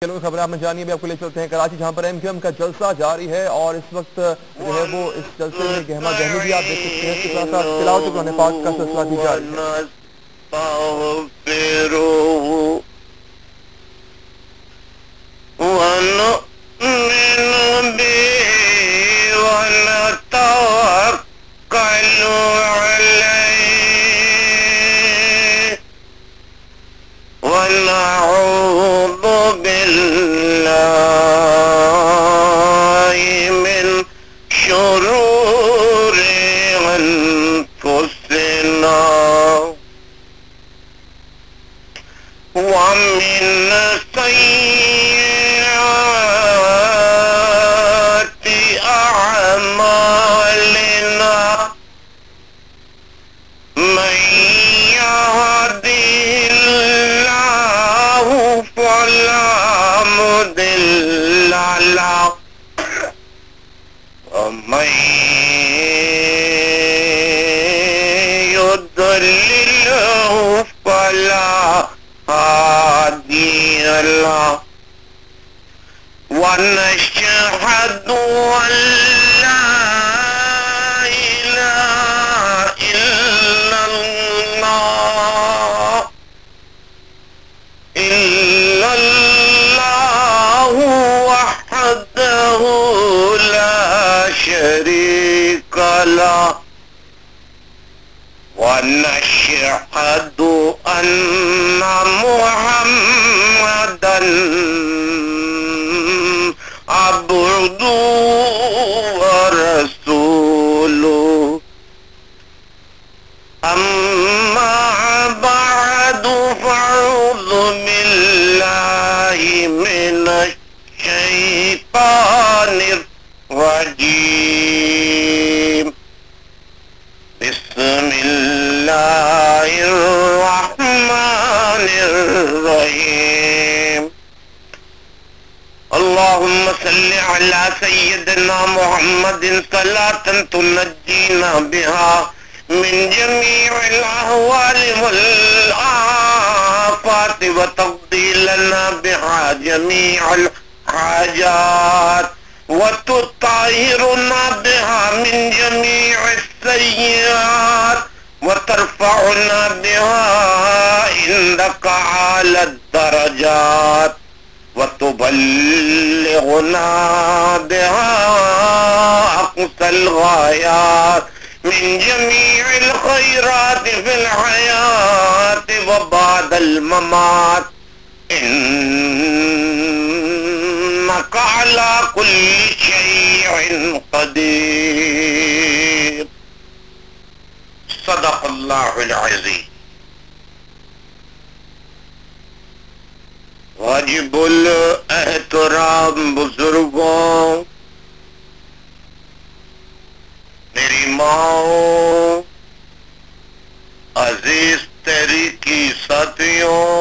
خبریں آپ میں جانیے بھی آپ کو لے چلتے ہیں کراچی، جہاں پر ایم کیو ایم کا جلسہ جاری ہے اور اس وقت جو ہے وہ اس جلسے میں گہما گہمی بھی آپ دیکھ سکتے ہیں، اس کے ساتھ ساتھ تلاوت قرآن پاک کا سلسلہ بھی جاری ہے۔ ونشهد أن لا إله إلا الله وحده لا شريك له ونشهد أن محمدا عبده ورسوله أما بعد فأعوذ بالله من الشيطان الرجيم بسم الله الرحمن الرحيم اللهم صل على سيدنا محمد صلاة تنجينا بها من جميع الأهوال والآفات وتقضي لنا بها جميع الحاجات وتطهرنا بها من جميع السيئات وترفعنا بها عندك أعلى الدرجات وتبلغنا بها أقصى الغايات من جميع الخيرات في الحياة وبعد الممات إنك على كل شيء قدير صدق الله العظيم واجب الاحترام بزرگوں، میری ماں، عزیز تحریکی ساتھیوں،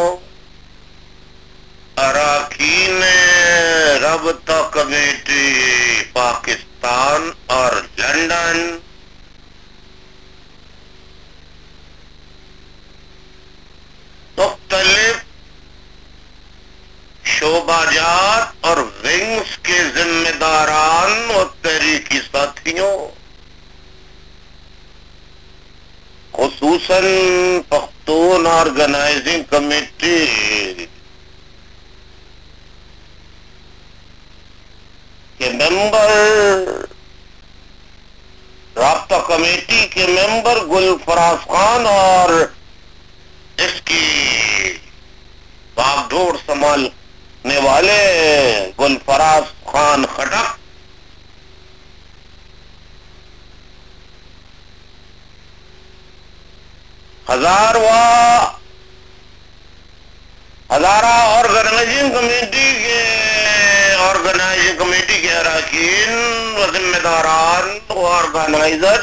اراکین رابطہ کمیٹی پاکستان اور لندن، مختلف شعبہ جات اور ونگز کے ذمہ داران اور تحریکی ساتھیوں، خصوصاً پختون آرگنائزنگ کمیٹی کے ممبر، رابطہ کمیٹی کے ممبر گلفراز خان اور اس کی باغ ڈور سنبھالنے والے گلفراز خان خٹک، ہزارہ آرگنائزنگ کمیٹی کے اراکین و ذمہ داران و آرگنائزر،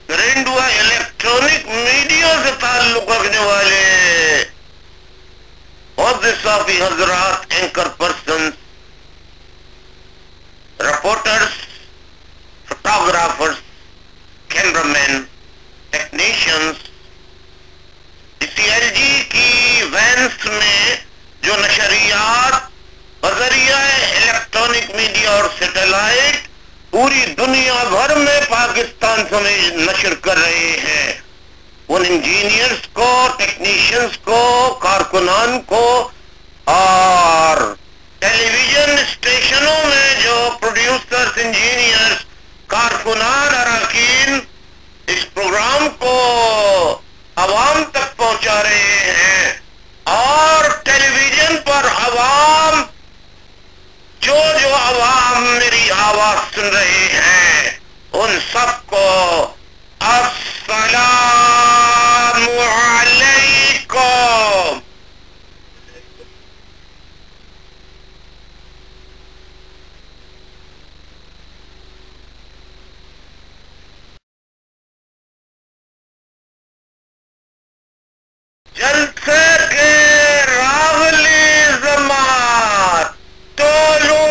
پرنٹ و الیکٹرانک میڈیا سے تعلق رکھنے والے بہت سے صحافی حضرات، anchor persons, reporters, photographers, cameraman, televisions, CLG کی وینس میں جو نشریات بذریعہ الیکٹرانک میڈیا اور سیٹلائٹ پوری دنیا بھر میں پاکستان سمیت نشر کر رہے ہیں، ان انجینئرز کو، ٹیکنیشینز کو، کارکنان کو اور ٹیلی ویژن اسٹیشنوں میں جو پروڈیوسرز، انجینئرز، کارکنان، اراکین اس پروگرام کو عوام تک پہنچا رہے ہیں، اور ٹیلی ویژن پر عوام جو عوام میری آواز سن رہے ہیں ان سب کو السلام علیکم۔ جلسے کے راغلی زمان ٹولو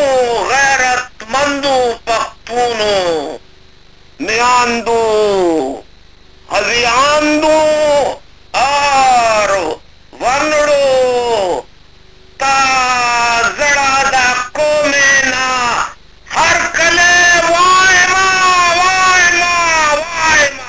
غیرت مندو پختونو میاندو ہزیاندو اور ونڑو تا زڑا دا کو مینا ہر کلے وائما وائما وائما۔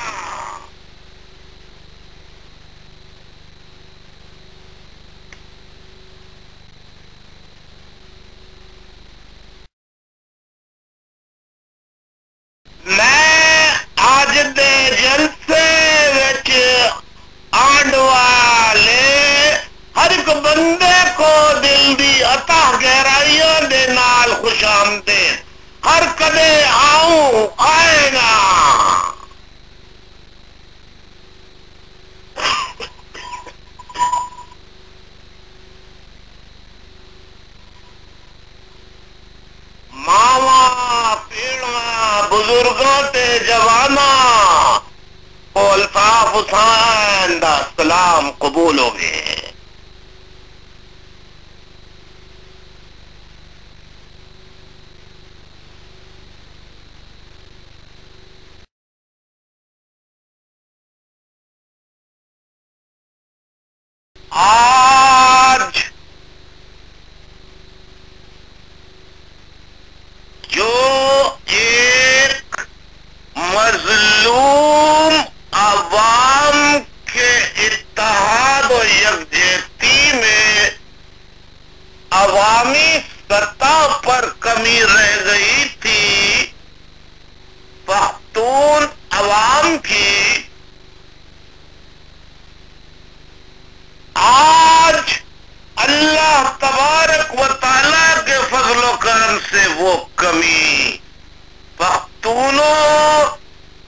میں آج دے جلسے وچ آن والے ہر ایک بندے کو دل دی عطا گہرائیوں دے نال خوش آمدید، ہر کدے آؤں آئے گا۔ ماواں پیڑاں بزرگوں تے جواناں کو الطاف حسین دا سلام قبول ہو گئے۔ آج جو ایک مظلوم عوام کے اتحاد و یکجہتی میں عوامی سطح پر کمی رہ گئی تھی، پختون عوام کی، آج اللہ تبارک و تعالیٰ کے فضل و کرم سے وہ کمی پختونوں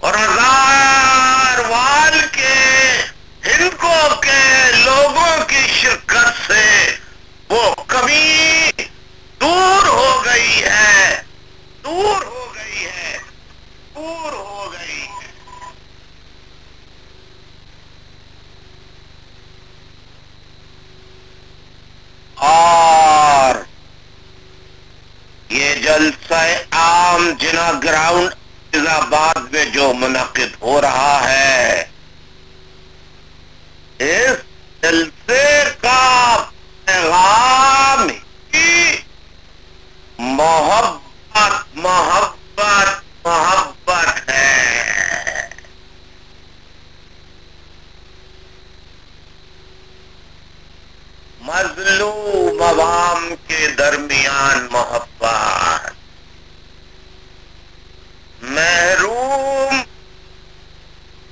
اور ہزاروال کے ہندکوں کے لوگوں کی شرکت سے وہ کمی دور ہو گئی ہے، دور ہو گئی ہے، دور ہو گئی ہے۔ اور یہ جلسہ عام جنا گراؤنڈ فیض آباد میں جو منعقد ہو رہا ہے، اس جلسے کا پیغام ہی محبت محبت محبت ہے۔ مظلوم عوام کے درمیان محبت، محروم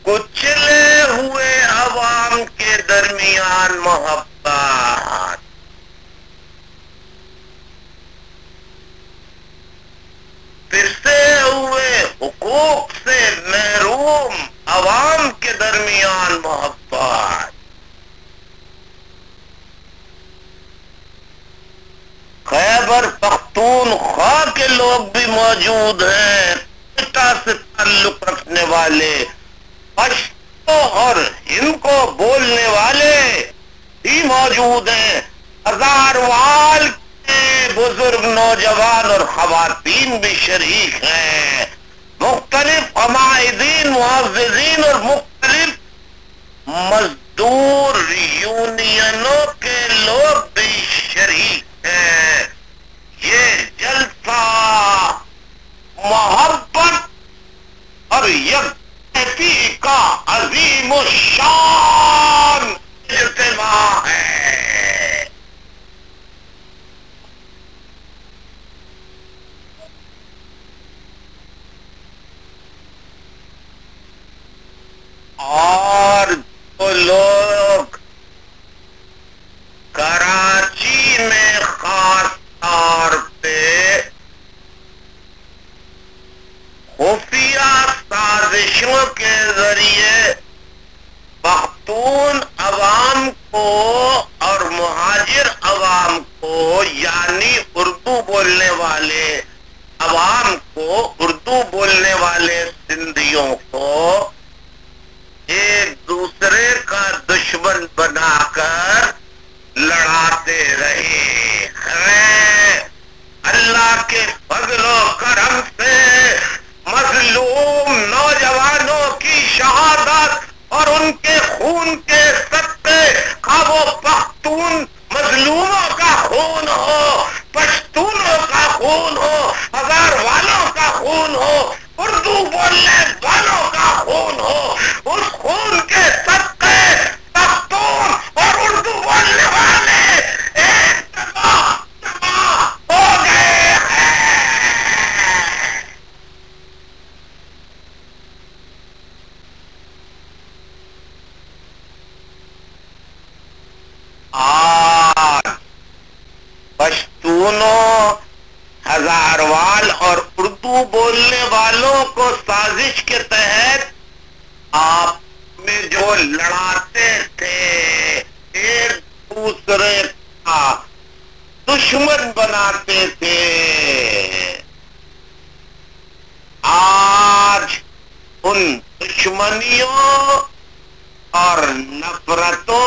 کچلے ہوئے عوام کے درمیان محبت، پھرتے ہوئے حقوق سے محروم عوام کے درمیان محبت، خیبر پختونخوا کے لوگ بھی موجود ہیں، کوئٹہ سے تعلق رکھنے والے، پشتو اور ہند کو بولنے والے بھی موجود ہیں، ہزاروال کے بزرگ نوجوان اور خواتین بھی شریک ہیں، مختلف عمائدین، معززین اور مختلف مزدور یونینوں کے لوگ بھی شریک ہیں. یہ جلسہ محبت اور یکجہتی کا عظیم الشان اجتماع ہے. اور جو لوگ کراچی میں خاص طور پہ خفیہ سازشوں کے ذریعے پختون عوام کو اور مہاجر عوام کو یعنی اردو بولنے والے عوام کو، اردو بولنے والے سندھیوں کو ایک دوسرے کا دشمن بنا کر لڑاتے رہے ہیں. اللہ کے فضل و کرم سے مظلوم نوجوانوں کی شہادت اور ان کے خون کے صدقے، خواہ وہ پختون مظلوموں کا خون ہو، پشتونوں کا خون ہو، ہزار والوں کا خون ہو، اردو بولنے والوں کا خون ہو، اس خون کے صدقے پختون اور اردو بولنے والے ایک جمع ہو گئے ہیں. آج پشتونوں، ہزاروال اور اردو بولنے والوں کو سازش کے تحت آپ میں جو لڑاتے تھے، ایک دوسرے کا دشمن بناتے تھے، آج ان دشمنیوں اور نفرتوں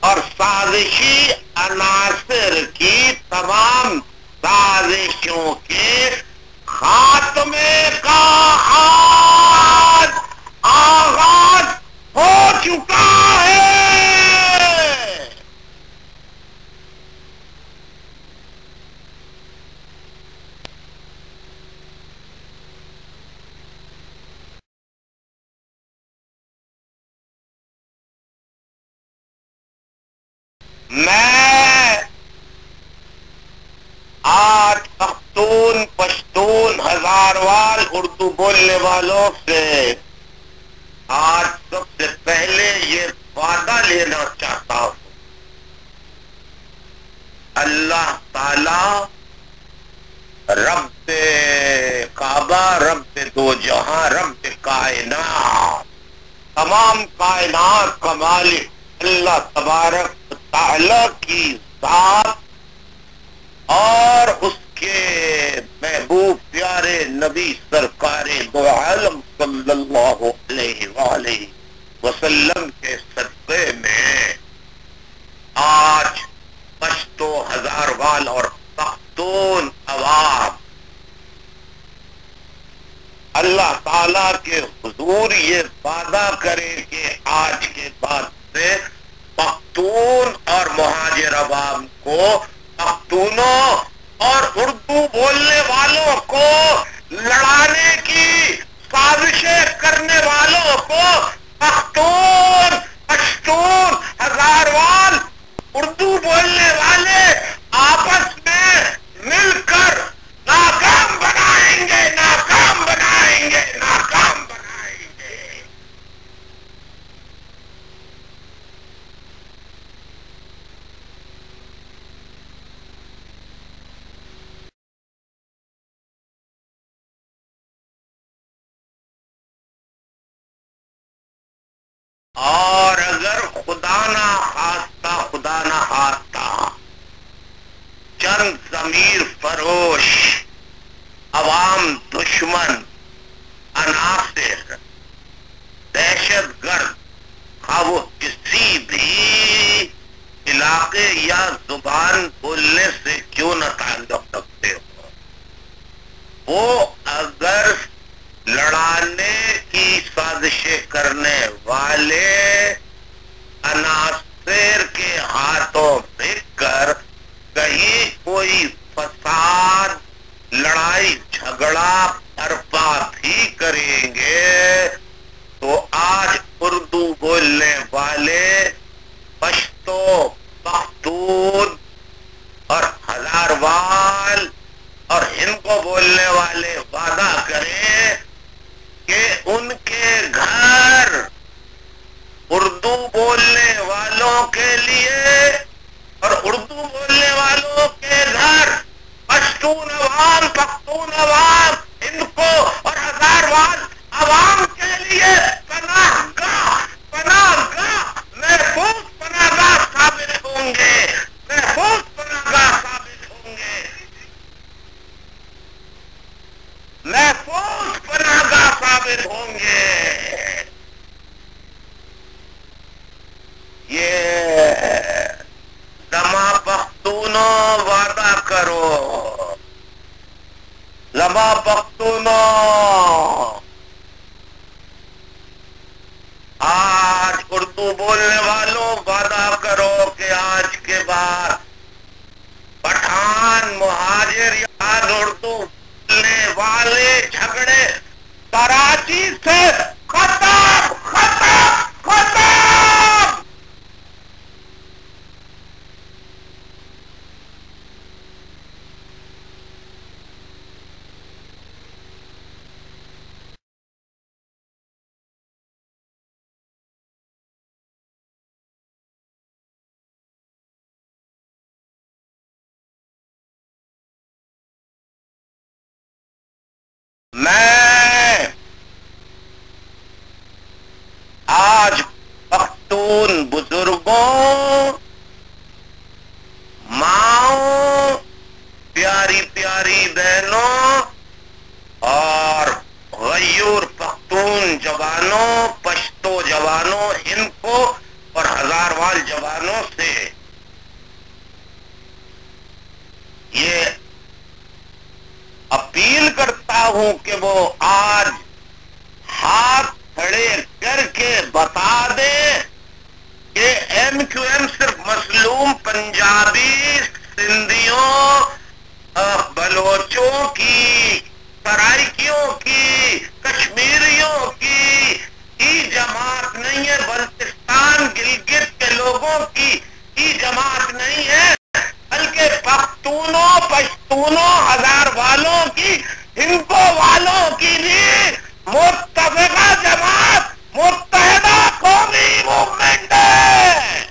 اور سازشی عناصر کی تمام سازشوں کے خاتمے کا آغاز ہو چکا ہے. میں آج پختون، پشتون، ہزاروال اردو بولنے والوں سے آج سب سے پہلے یہ وعدہ لینا چاہتا ہوں، اللہ تعالی رب کعبہ، رب دو جہاں، رب کائنات، تمام کائنات کا مالک اللہ تبارک تعالی کی ذات اور اس کے محبوب پیارے نبی سرکار دو عالم صلی اللہ علیہ وآلہ وسلم کے صدقے میں آج پشتو، ہزاروال اور پختون عوام اللہ تعالی کے حضور یہ وعدہ کرے کہ آج کے بعد سے پختون اور مہاجر عوام کو، پختونوں اور اردو بولنے والوں کو لڑانے کی سازشیں کرنے والوں کو پختون، پشتون، ہزاروال اردو بولنے والے آپس میں مل کر ناکام بنائیں گے، ناکام بنائیں گے، ناکام بنائیں گے. اور اگر خدا نہ خواستہ، خدا نہ خواستہ چند ضمیر فروش عوام دشمن عناصر دہشت گرد، خواہ وہ کسی بھی علاقے یا زبان بولنے سے کیوں نہ تعلق رکھتے ہو، وہ اگر لڑانے کی سازشیں کرنے والے عناصر کے ہاتھوں بک کر کہیں کوئی فساد لڑائی جھگڑا برپا بھی کریں گے تو آج اردو بولنے والے پشتو پختون اور ہزاروال اور ہند کو بولنے والے وعدہ کریں کہ ان کے گھر اردو بولنے والوں کے لیے اور اردو بولنے والوں کے گھر پشتون عوام پختون عوام ہند کو اور ہزاروال عوام کے لیے پناہ گاہ محفوظ پناہ گاہ ثابت ہوں گے محفوظ پناہ گاہ ثابت ہوں گے محفوظ پناہ گاہ ثابت ہوں گے یہ لما پختونوں وعدہ کرو لما پختونوں آج اردو بولنے والوں وعدہ کرو کہ آج کے بعد پٹھان مہاجر یاد اردو بولنے والے جھگڑے کراچی سے ختم ختم ختم میں آج پختون بزرگوں ماؤں پیاری پیاری بہنوں اور غیور پختون جوانوں پشتو جوانوں ہند کو اور ہزاروال جوانوں سے یہ اپیل کرتا ہوں کہ وہ آج ہاتھ کھڑے کر کے بتا دے کہ ایم کیو ایم صرف مظلوم پنجابی سندھیوں بلوچوں کی سرائکیوں کی کشمیریوں کی جماعت نہیں ہے بلتستان گلگت کے لوگوں کی جماعت نہیں ہے بلکہ پختونوں پشتونوں ہزار والوں کی ہندکو والوں کی بھی متفقہ جماعت متحدہ قومی موومنٹ ہے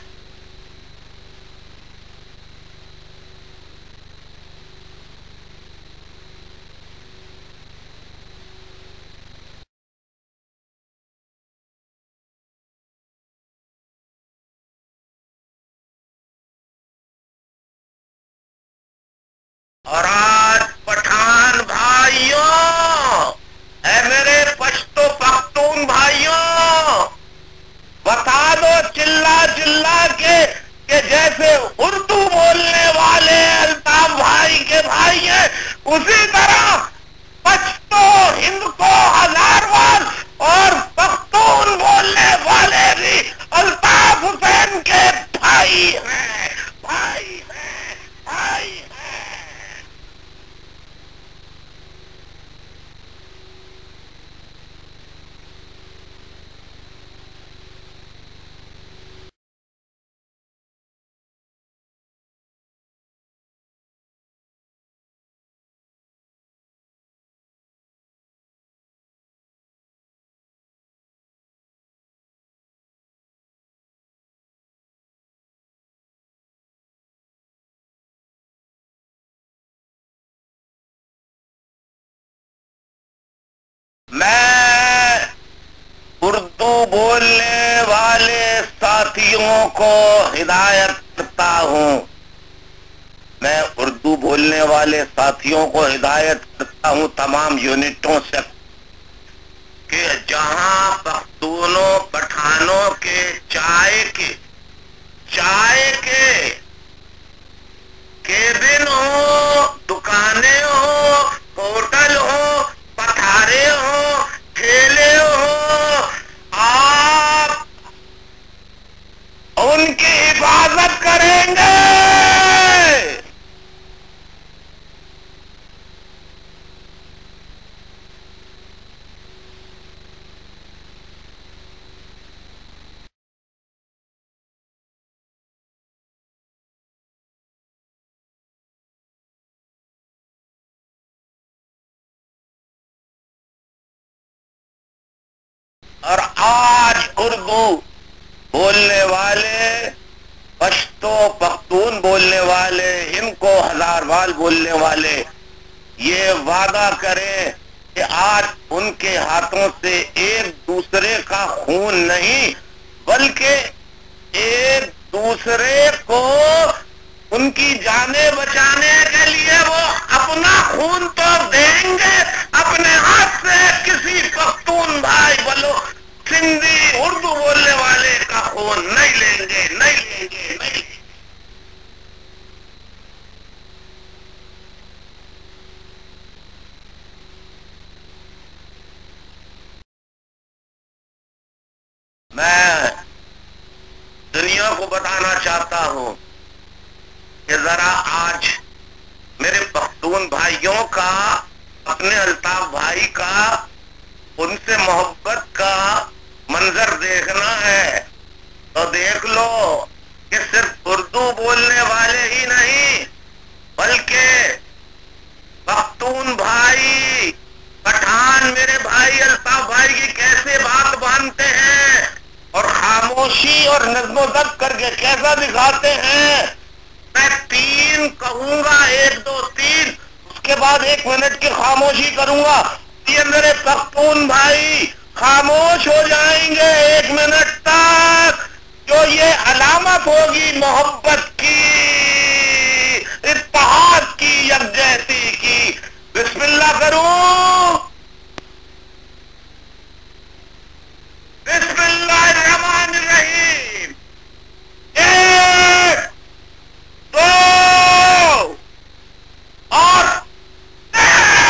اور آج پٹھان بھائیوں اے میرے پشتو پختون بھائیوں بتا دو چلا چلا کے کہ جیسے اردو بولنے والے الطاف بھائی کے بھائی ہیں اسی طرح پشتو ہند کو ہزاروال اور پختون بولنے والے بھی الطاف حسین کے بھائی ہیں بھائی ہیں بھائی ہیں میں اردو بولنے والے ساتھیوں کو ہدایت کرتا ہوں میں اردو بولنے والے ساتھیوں کو ہدایت کرتا ہوں تمام یونٹوں سے کہ جہاں پختونوں پٹھانوں کے چائے کے کیبن ہو دکانیں ہو ہوٹل ہو پتھارے ہو ٹھیلے ہو اور آج اردو بولنے والے، پشتو پختون بولنے والے، ان کو ہزاروال بولنے والے یہ وعدہ کریں کہ آج ان کے ہاتھوں سے ایک دوسرے کا خون نہیں بلکہ ایک دوسرے کو ان کی جانیں بچانے کے لیے وہ اپنا خون تو دیں گے، اپنے ہاتھ سے کسی پختون بھائی بولو سندھی اردو بولنے والے کا خون نہیں لیں گے، نہیں لیں گے، نہیں لیں گے۔ میں دنیا کو بتانا چاہتا ہوں کہ ذرا آج میرے پختون بھائیوں کا، اپنے الطاف بھائی کا، ان سے محبت کا منظر دیکھنا ہے تو دیکھ لو کہ صرف اردو بولنے والے ہی نہیں بلکہ پختون بھائی، پٹھان میرے بھائی الطاف بھائی کی کیسے بات باندھتے ہیں اور خاموشی اور نظم و ضبط کر کے کیسا دکھاتے ہیں۔ میں 3 کہوں گا، 1 2 3، اس کے بعد 1 منٹ کی خاموشی کروں گا۔ یہ میرے پختون بھائی خاموش ہو جائیں گے 1 منٹ تک، جو یہ علامت ہوگی محبت کی، اتحاد کی، یکجہتی کی۔ بسم اللہ کروں۔ بسم اللہ الرحمن الرحیم۔ 1 2 اور 3۔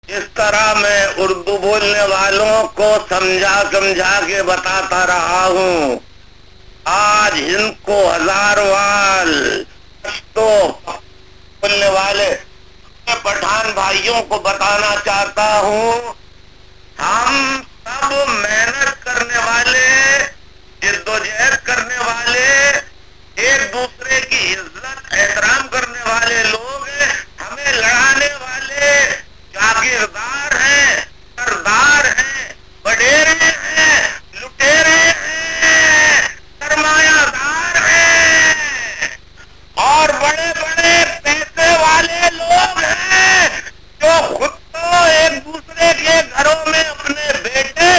اس طرح میں اردو بولنے والوں کو سمجھا کے بتاتا رہا ہوں۔ آج ہند کو ہزاروال، پشتو بولنے والے پٹھان بھائیوں کو بتانا چاہتا ہوں، ہم سب محنت کرنے والے، جدوجہد کرنے والے، ایک دوسرے کی عزت احترام کرنے والے لوگ ہیں، ہمیں لڑانے والے جاگیردار ہیں، سردار ہیں، وڈیرے ہیں، لٹیرے ہیں، سرمایہ دار ہیں اور بڑے بڑے پیسے والے لوگ ہیں جو خود تو ایک دوسرے کے گھروں میں اپنے بیٹے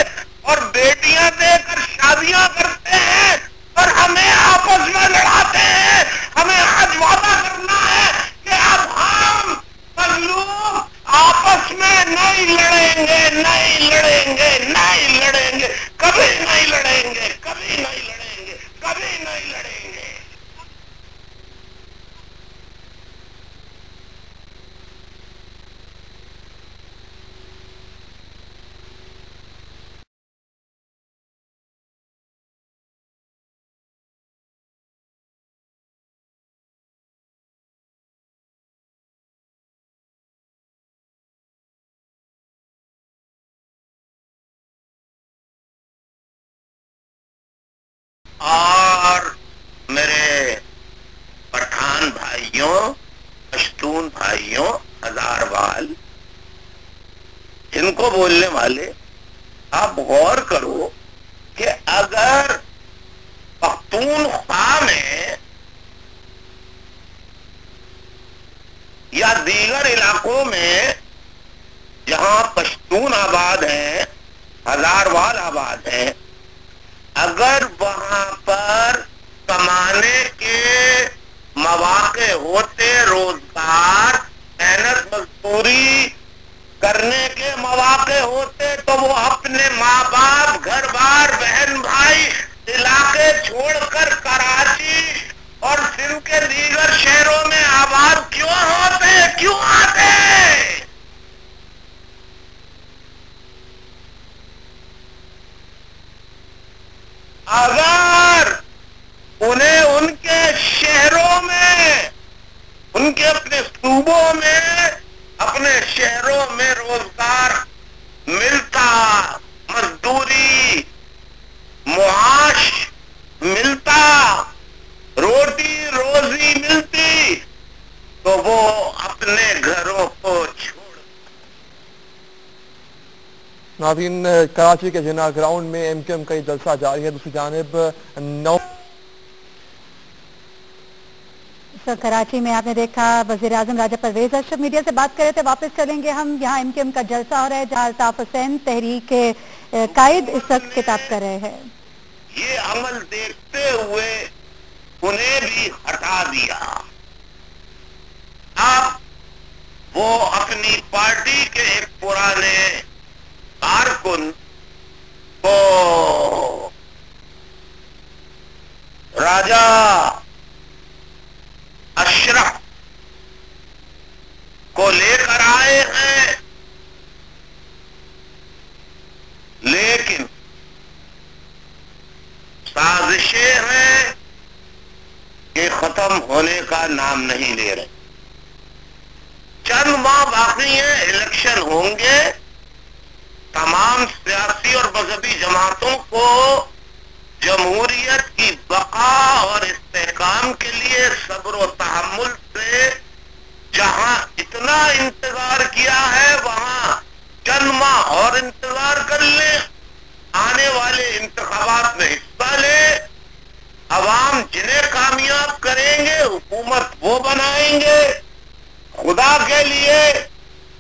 اور بیٹیاں دے کر شادیاں کرتے ہیں اور ہمیں آپس میں لڑاتے ہیں۔ ہمیں آج وعدہ کرنا ہے کہ اب ہم مظلوم آپس میں نہیں لڑیں گے، نہیں لڑیں گے، نہیں لڑیں گے، کبھی نہیں لڑیں گے، کبھی نہیں لڑیں گے، کبھی نہیں لڑیں گے۔ اور میرے پٹھان بھائیوں، پشتون بھائیوں، ہزاروال، ان کو بولنے والے، آپ غور کرو کہ اگر پختونخوا میں یا دیگر علاقوں میں جہاں پشتون آباد ہیں، ہزاروال آباد ہیں، اگر وہاں پر کمانے کے مواقع ہوتے، روزگار، محنت مزدوری کرنے کے مواقع ہوتے، تو وہ اپنے ماں باپ، گھر بار، بہن بھائی، علاقے چھوڑ کر کراچی اور سندھ کے دیگر شہروں میں آباد کیوں ہوتے، کیوں آتے؟ اگر انہیں ان کے شہروں میں، ان کے اپنے صوبوں میں، اپنے شہروں میں روزگار ملتا، مزدوری، معاش ملتا، روٹی روزی ملتی، تو وہ اپنے گھروں کو چھوڑ۔ ناظرین، کراچی کے جناح گراؤنڈ میں ایم کیو ایم کا یہ جلسہ جاری ہے۔ دوسری جانب کراچی میں آپ نے دیکھا وزیر اعظم راجہ پرویز اشرف میڈیا سے بات کر رہے تھے۔ واپس چلیں گے ہم، یہاں ایم کیو ایم کا جلسہ ہو رہا ہے جہاں الطاف حسین تحریک قائد اس وقت خطاب کر رہے ہیں۔ یہ عمل دیکھتے ہوئے انہیں بھی ہٹا دیا۔ اب وہ اپنی پارٹی کے ایک پرانے کارکن کو راجہ اشرف کو لے کر آئے ہیں، لیکن سازشیں ہیں کہ ختم ہونے کا نام نہیں لے رہے۔ چند ماہ باقی ہیں، الیکشن ہوں گے۔ تمام سیاسی اور مذہبی جماعتوں کو جمہوریت کی بقا اور استحکام کے لیے صبر و تحمل سے جہاں اتنا انتظار کیا ہے، وہاں چند ماہ اور انتظار کر لیں، آنے والے انتخابات میں حصہ لیں، عوام جنہیں کامیاب کریں گے حکومت وہ بنائیں گے۔ خدا کے لیے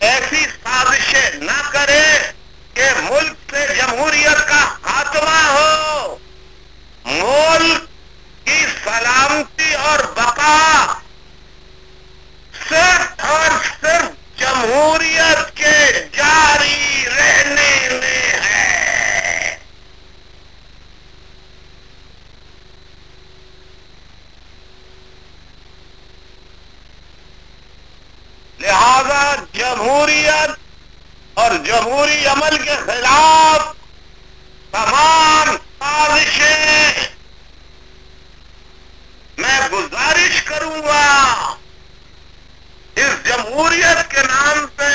ایسی سازشیں نہ کریں کہ ملک سے جمہوریت کا خاتمہ ہو۔ ملک کی سلامتی اور بقا صرف اور صرف جمہوریت کے جاری رہنے میں ہے۔ لہذا جمہوریت اور جمہوری عمل کے خلاف تمام سازشیں، میں گزارش کروں گا اس جمہوریت کے نام پہ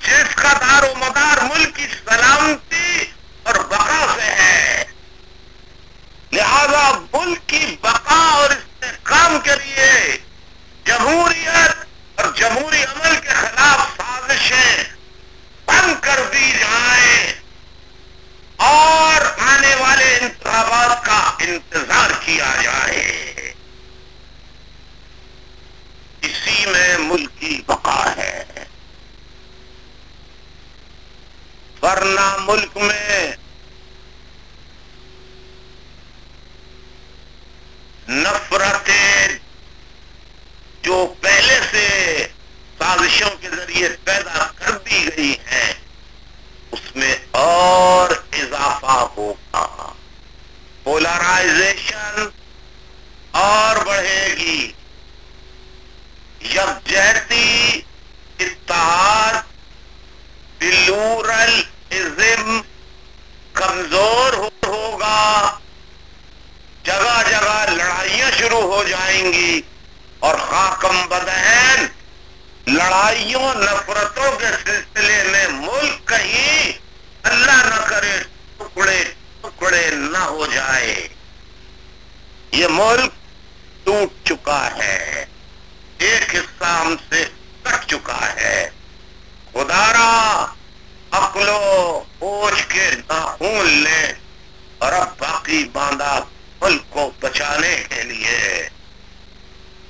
جس کا دار و مدار ملک کی سلامتی اور بقا سے ہے، لہذا ملک کی بقا اور استحکام کے لیے جمہوریت اور جمہوری عمل کے خلاف سازشیں بند کر دی جائیں اور آنے والے انتخابات کا انتظار کیا جائے۔ اسی میں ملک کی بقا ہے، ورنہ ملک میں نفرتیں جو پہلے سے سازشوں کے ذریعے پیدا کر دی گئی ہیں، اس میں اور اضافہ ہوگا، پولرائزیشن اور بڑھے گی، یکجہتی، اتحاد، پلورلزم کمزور ہوگا، جگہ جگہ لڑائیاں شروع ہو جائیں گی، اور خاکم بدہن لڑائیوں نفرتوں کے سلسلے میں ملک کہیں اللہ نہ کرے ٹکڑے ٹکڑے نہ ہو جائے۔ یہ ملک ٹوٹ چکا ہے، ایک حصہ ہم سے کٹ چکا ہے۔ خدا را عقل و ہوش کے ناخون لیں اور اب باقی باندھا ملک کو بچانے کے لیے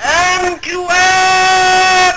MQF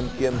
MQM